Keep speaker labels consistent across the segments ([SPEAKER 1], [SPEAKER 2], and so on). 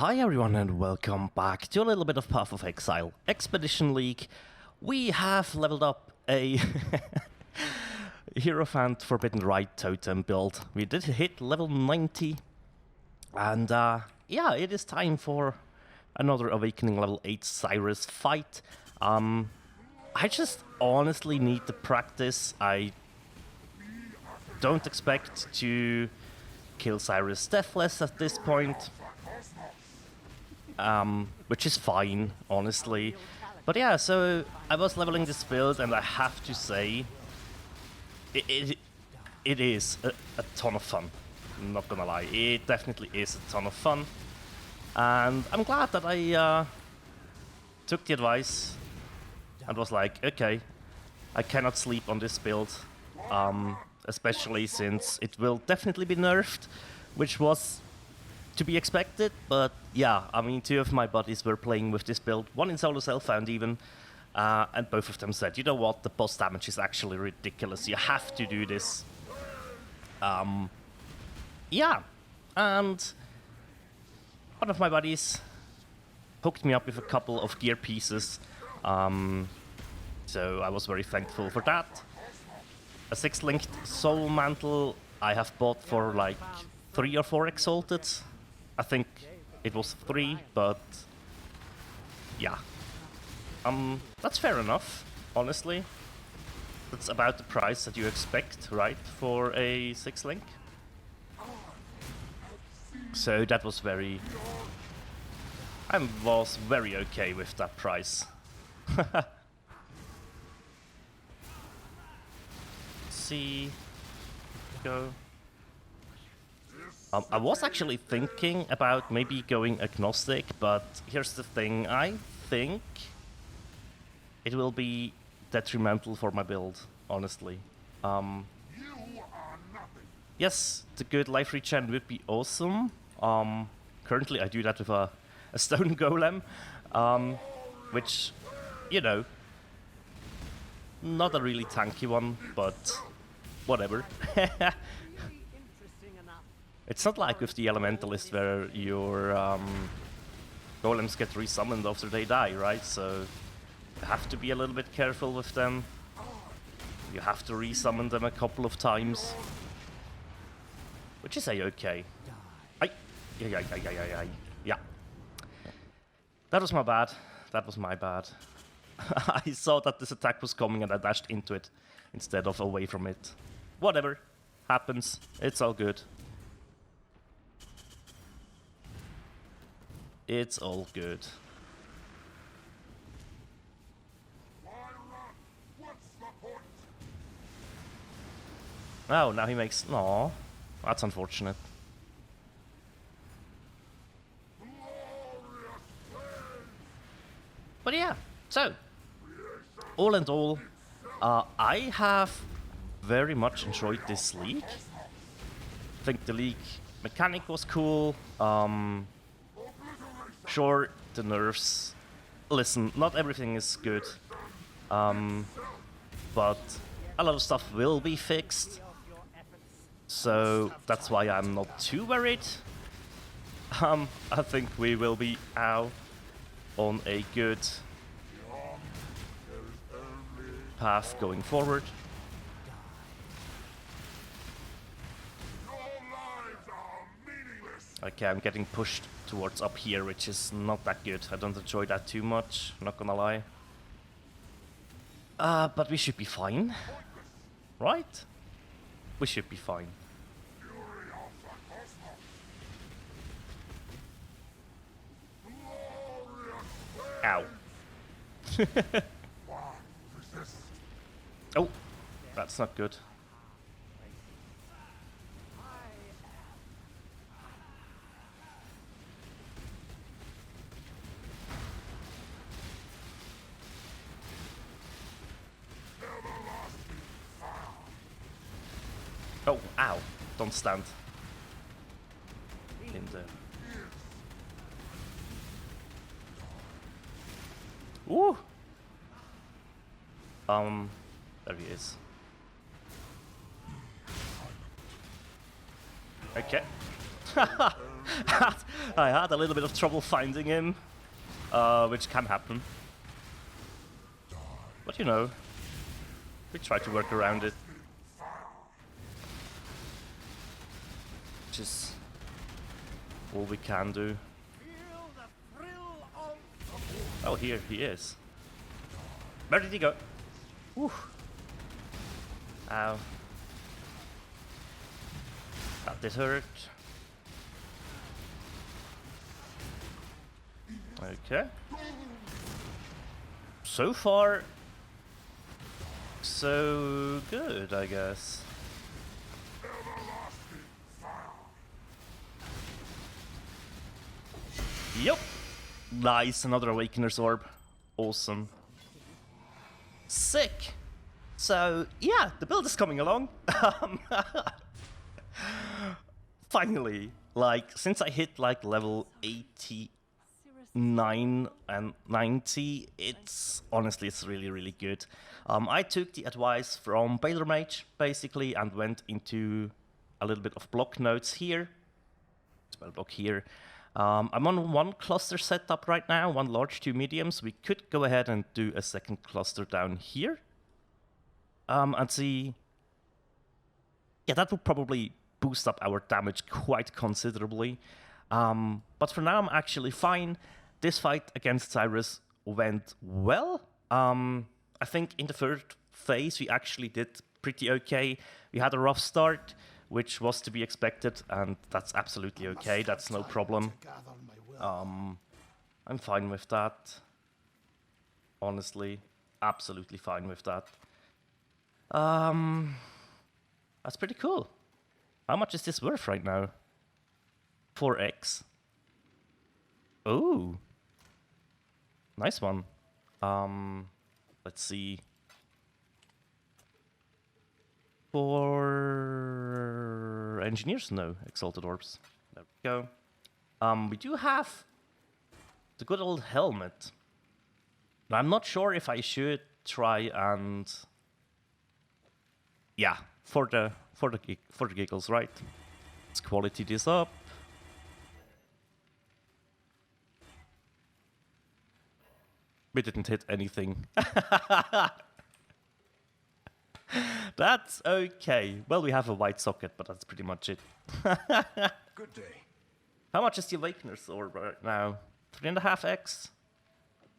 [SPEAKER 1] Hi everyone and welcome back to a little bit of Path of Exile Expedition League. We have leveled up a Hierophant Forbidden Rite Totem build. We did hit level 90 and yeah, it is time for another Awakening level 8 Sirus fight. I just honestly need to practice. I don't expect to kill Sirus Deathless at this point. Which is fine, honestly. But yeah, so I was leveling this build, and I have to say, it is a ton of fun. I'm not gonna lie, it definitely is a ton of fun. And I'm glad that I took the advice and was like, okay, I cannot sleep on this build, especially since it will definitely be nerfed, which was to be expected. But yeah, I mean, two of my buddies were playing with this build, one in solo self-found even, and both of them said, you know what, the boss damage is actually ridiculous, you have to do this. Yeah, and one of my buddies hooked me up with a couple of gear pieces, so I was very thankful for that. A 6-linked soul mantle I have bought for like 3 or 4 exalted. I think it was 3, but yeah. That's fair enough, honestly. That's about the price that you expect, right, for a 6-link. So that was very... I was very okay with that price. Let's see... Go... I was actually thinking about maybe going agnostic, but here's the thing, I think it will be detrimental for my build, honestly. Yes, the good life regen would be awesome. Currently I do that with a stone golem, which, you know, not a really tanky one, but whatever. It's not like with the Elementalist where your golems get resummoned after they die, right? So you have to be a little bit careful with them. You have to resummon them a couple of times, which is a-okay. Yeah. That was my bad. That was my bad. I saw that this attack was coming and I dashed into it instead of away from it. Whatever. Happens. It's all good. It's all good. Oh, now he makes... Aw, that's unfortunate. But yeah, so, all in all, I have very much enjoyed this league. I think the league mechanic was cool. Sure, the nerfs. Listen, not everything is good, but a lot of stuff will be fixed, so that's why I'm not too worried. I think we will be out on a good path going forward. Okay, I'm getting pushed towards up here, which is not that good. I don't enjoy that too much, not gonna lie. But we should be fine, right? We should be fine. Ow. Oh, that's not good. Oh, ow. Don't stand in there. Woo! There he is. Okay. I had a little bit of trouble finding him, which can happen. But you know, we try to work around it. Which is all we can do. Oh, here he is. Where did he go? Whew. Ow. That did hurt. Okay. So far, so good, I guess. Yup. Nice, another Awakener's Orb. Awesome. Sick. So, yeah, the build is coming along. Finally, like, since I hit, like, level 89 and 90, it's really, really good. I took the advice from Baylor Mage, basically, and went into a little bit of block nodes here. Spell block here. I'm on one cluster setup right now, one large, two mediums. We could go ahead and do a second cluster down here. And see... Yeah, that would probably boost up our damage quite considerably. But for now, I'm actually fine. This fight against Sirus went well. I think in the third phase, we actually did pretty okay. We had a rough start, which was to be expected, and that's absolutely okay. That's no problem. I'm fine with that. Honestly, absolutely fine with that. That's pretty cool. How much is this worth right now? 4x. Oh, nice one. Let's see. For engineers, no exalted orbs. There we go. We do have the good old helmet. I'm not sure if I should try and yeah, for the giggles, right? Let's quality this up. We didn't hit anything. That's okay. Well, we have a white socket, but that's pretty much it.
[SPEAKER 2] Good day.
[SPEAKER 1] How much is the Awakener's Orb right now? 3.5x?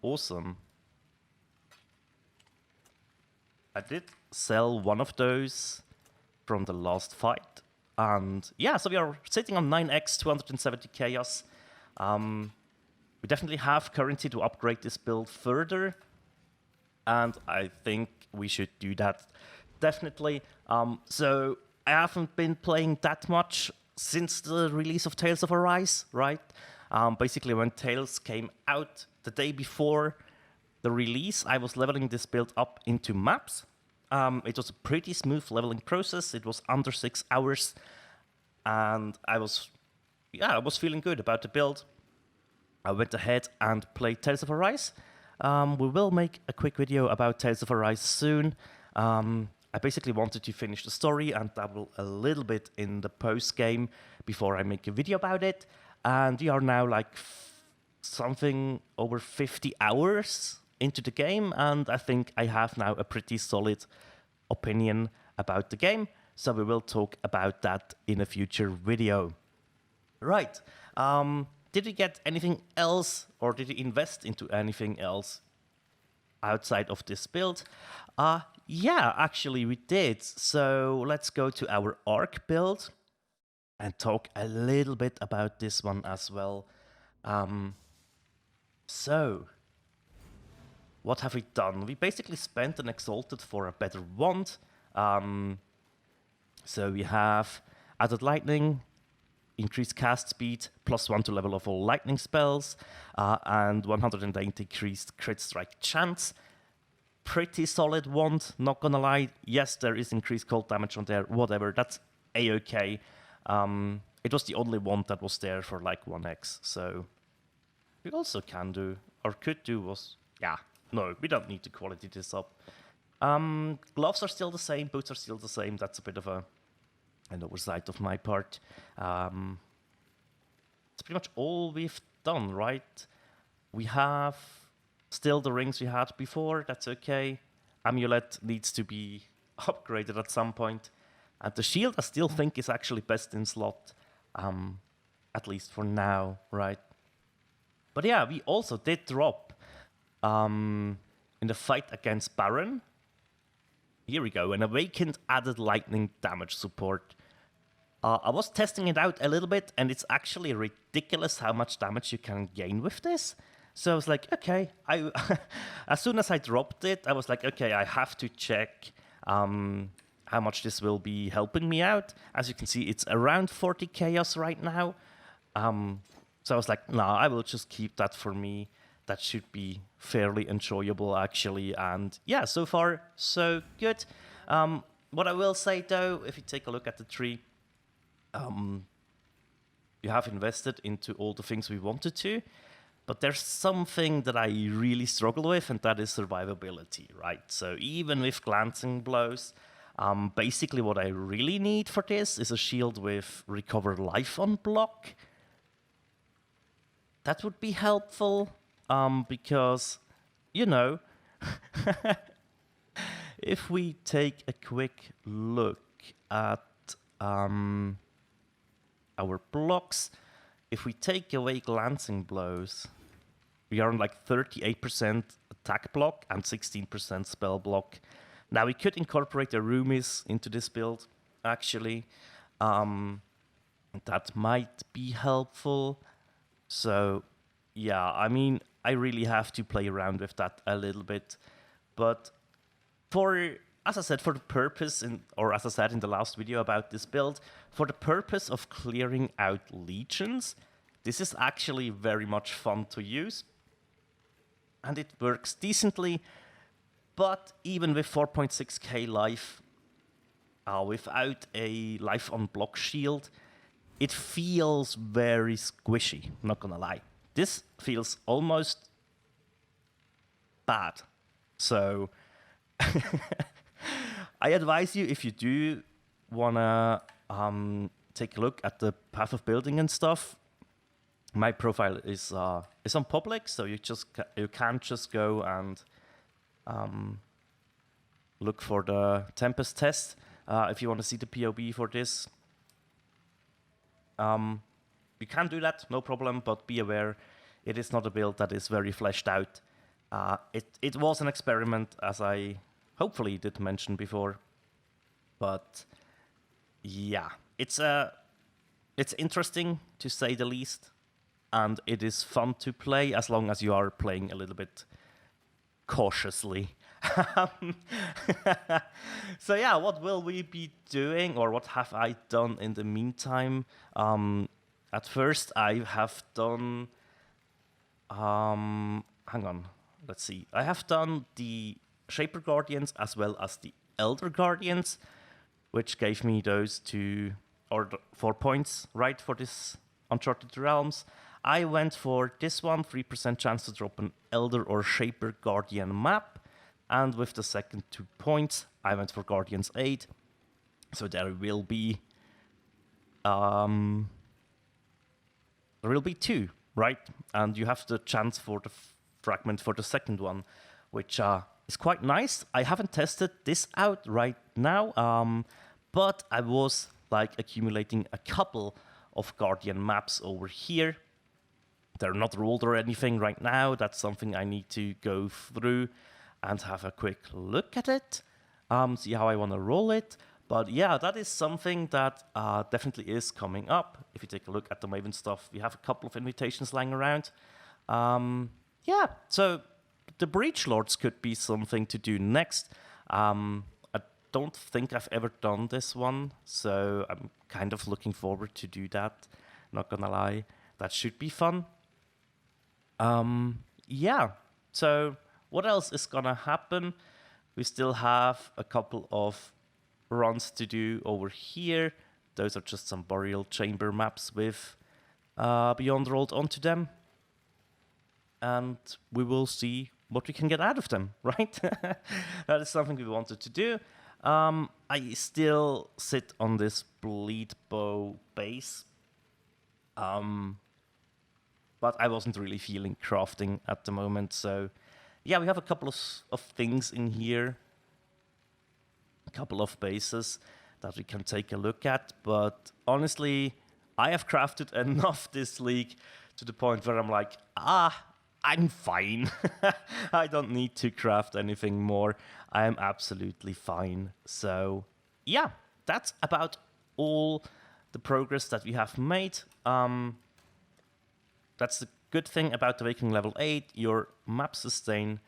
[SPEAKER 1] Awesome. I did sell one of those from the last fight. And yeah, so we are sitting on 9x, 270 chaos. We definitely have currency to upgrade this build further. And I think we should do that. Definitely. So I haven't been playing that much since the release of Tales of Arise, right? Basically, when Tales came out the day before the release, I was leveling this build up into maps. It was a pretty smooth leveling process. It was under 6 hours, and I was feeling good about the build. I went ahead and played Tales of Arise. We will make a quick video about Tales of Arise soon. I basically wanted to finish the story and dabble a little bit in the post-game before I make a video about it. And we are now like something over 50 hours into the game, and I think I have now a pretty solid opinion about the game. So we will talk about that in a future video. Right. Did we get anything else, or did we invest into anything else outside of this build? Yeah, actually we did. So let's go to our Arc build and talk a little bit about this one as well. So, what have we done? We basically spent an Exalted for a better wand. So we have added lightning, increased cast speed, +1 to level of all lightning spells, and 180 increased crit strike chance. Pretty solid wand, not gonna lie. Yes, there is increased cold damage on there, whatever, that's a-okay. It was the only wand that was there for like 1x, so we also can do, or could do was, yeah, no, we don't need to quality this up. Gloves are still the same, boots are still the same, that's a bit of an oversight of my part. pretty much all we've done, right? We have still the rings we had before, that's okay. Amulet needs to be upgraded at some point. And the shield I still think is actually best in slot, at least for now, right? But yeah, we also did drop in the fight against Baron. Here we go, an awakened added lightning damage support. I was testing it out a little bit, and it's actually ridiculous how much damage you can gain with this. So I was like, okay, as soon as I dropped it, I was like, okay, I have to check how much this will be helping me out. As you can see, it's around 40 chaos right now. So I was like, nah, I will just keep that for me. That should be fairly enjoyable, actually. And yeah, so far, so good. What I will say, though, if you take a look at the tree, you have invested into all the things we wanted to. But there's something that I really struggle with, and that is survivability, right? So even with glancing blows, basically what I really need for this is a shield with recover life on block. That would be helpful, because, you know, if we take a quick look at our blocks, if we take away glancing blows, we are on like 38% attack block and 16% spell block. Now, we could incorporate the Roomies into this build, actually. That might be helpful. So, yeah, I mean, I really have to play around with that a little bit. But as I said, for the purpose, or as I said in the last video about this build, for the purpose of clearing out legions, this is actually very much fun to use. And it works decently, but even with 4.6k life, without a life on block shield, it feels very squishy, not gonna lie. This feels almost bad. So I advise you, if you do wanna take a look at the path of building and stuff, my profile is on public, so you can't just go and look for the Tempest test if you want to see the PoE for this. You can do that, no problem, but be aware, it is not a build that is very fleshed out. It was an experiment, as I hopefully did mention before, but yeah, it's interesting to say the least, and it is fun to play as long as you are playing a little bit cautiously. So yeah, what will we be doing, or what have I done in the meantime? At first, I have done... hang on, let's see. I have done the Shaper Guardians as well as the Elder Guardians, which gave me those 4 points, right, for this Uncharted Realms. I went for this one, 3% chance to drop an Elder or Shaper Guardian map. And with the second 2 points, I went for Guardians 8. So there will be 2, right? And you have the chance for the fragment for the second one, which is quite nice. I haven't tested this out right now, but I was like accumulating a couple of Guardian maps over here. They're not rolled or anything right now. That's something I need to go through and have a quick look at it, see how I want to roll it. But yeah, that is something that definitely is coming up. If you take a look at the Maven stuff, we have a couple of invitations lying around. Yeah, so the Breach Lords could be something to do next. I don't think I've ever done this one, so I'm kind of looking forward to do that. Not gonna lie, that should be fun. Yeah, so what else is gonna happen? We still have a couple of runs to do over here. Those are just some burial chamber maps with Beyond rolled onto them. And we will see what we can get out of them, right? That is something we wanted to do. I still sit on this bleed bow base. but I wasn't really feeling crafting at the moment. So yeah, we have a couple of things in here, a couple of bases that we can take a look at. But honestly, I have crafted enough this league to the point where I'm like, I'm fine. I don't need to craft anything more. I am absolutely fine. So yeah, that's about all the progress that we have made. That's the good thing about the Awakening level 8. Your map sustain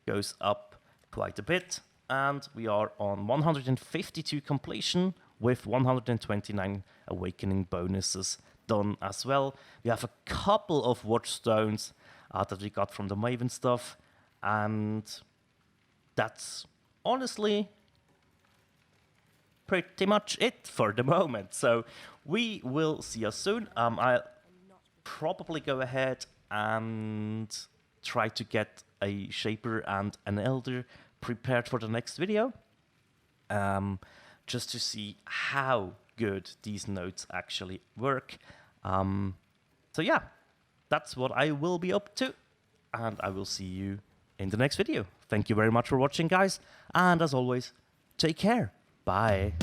[SPEAKER 1] goes up quite a bit. And we are on 152 completion with 129 Awakening bonuses done as well. We have a couple of Watchstones that we got from the Maven stuff. And that's honestly pretty much it for the moment. So we will see you soon. I'll probably go ahead and try to get a Shaper and an Elder prepared for the next video. Just to see how good these nodes actually work. So yeah, that's what I will be up to. And I will see you in the next video. Thank you very much for watching, guys. And as always, take care. Bye.